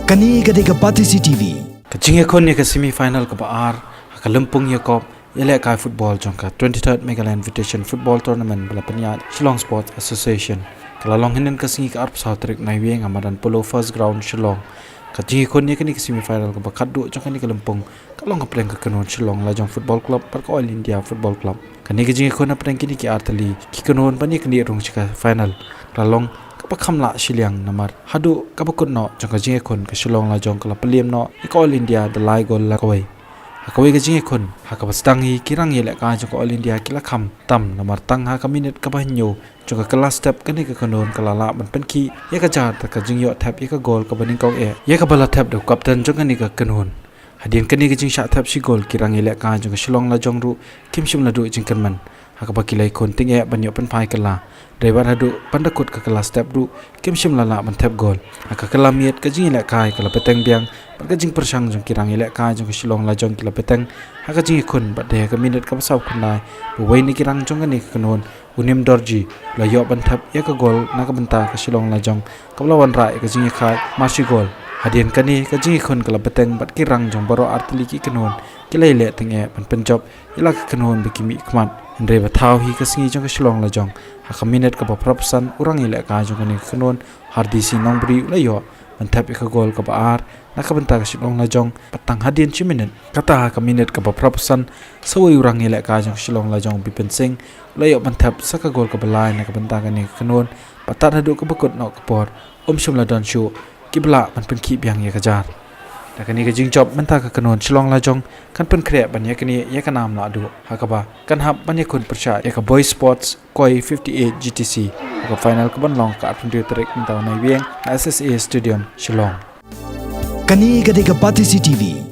Kani gade ka Pati CCTV. Kajing ekon ni ke semi final ke baar ka lempung yakop yele kai football jongka 23rd Megaland Invitation Football Tournament bala penya Shillong Sports Association kala long hinen ka singi ka arp sautrik nai weng amadan polo first ground Shillong kajing ekon ni ke semi final ke bakadu jongka ni ke lempung kalong ka pleng ka kanon Shillong Lajong Football Club par ka All India Football Club kani kajing ekon na pleng kini ki artali ki kanon pani kini rong chika final kalong pakhamla shiliang namar hadu kabakut no jongka jinge khon ka Shillong la jong kala paliam no All India the lai gol la kawai hakawai ka jinge khon hakabastang hi kirang yele ka jongka All India kila kham tam namar tang ha ka minute ka banyo jongka kala step kani ka kanon kala la ban penki ye ka jar ta ka jingyo thap ye ka gol ka baning kau ye ka bala thap do captain jongka ni ka kanon hadin kani ka jing sha thap si gol kirang yele ka jongka Shillong la jong ru kimshim la du jingkan man hakabakilai khon ting e banyo pen phai kala driver hadu pandakut ka kala step du kimshim lala man thap gol akakala miet ka jing le kai kala peteng biang ka jing persang jong kirang ile kai jong Shillong la jong kila peteng haka jing khun ba de ka minute ka saw khunai bu wei ni kirang jong ni kanon unim dorji la yo ban thap ya ka gol na ka banta ka Shillong la jong kabla wan rai ka jing khai marsi gol hadien kani ka jing khun kala peteng bat kirang jong baro artili ki kanon kilai le teng e ban penjob ila ka kanon bikimi khmat Andre batau hi kasingi jong Shillong la jong hakaminet ka baprapsan urang ile ka jong ni kanon hardisi nongbri ulayo mantap ka gol ka baar nakabenta ka Shillong la jong patang hadien chiminit kata hakaminet ka baprapsan sawi urang ile ka jong Shillong la jong bipensing ulayo mantap saka gol ka balai nakabenta ka ni kanon patat hadu ka bakut no kapor shum la don shu kibla man penki biang ye kajar dakani ka jing job menta ka kanon Shillong la jong kan pen kre ban ye kani ye kanam la adu hakaba kan hab ban ye kun persha ye ka boy sports koi 58 GTC ka final ka ban long ka apun trek menta nai wieng SSA stadium Shillong Kani gade ka Pati CCTV.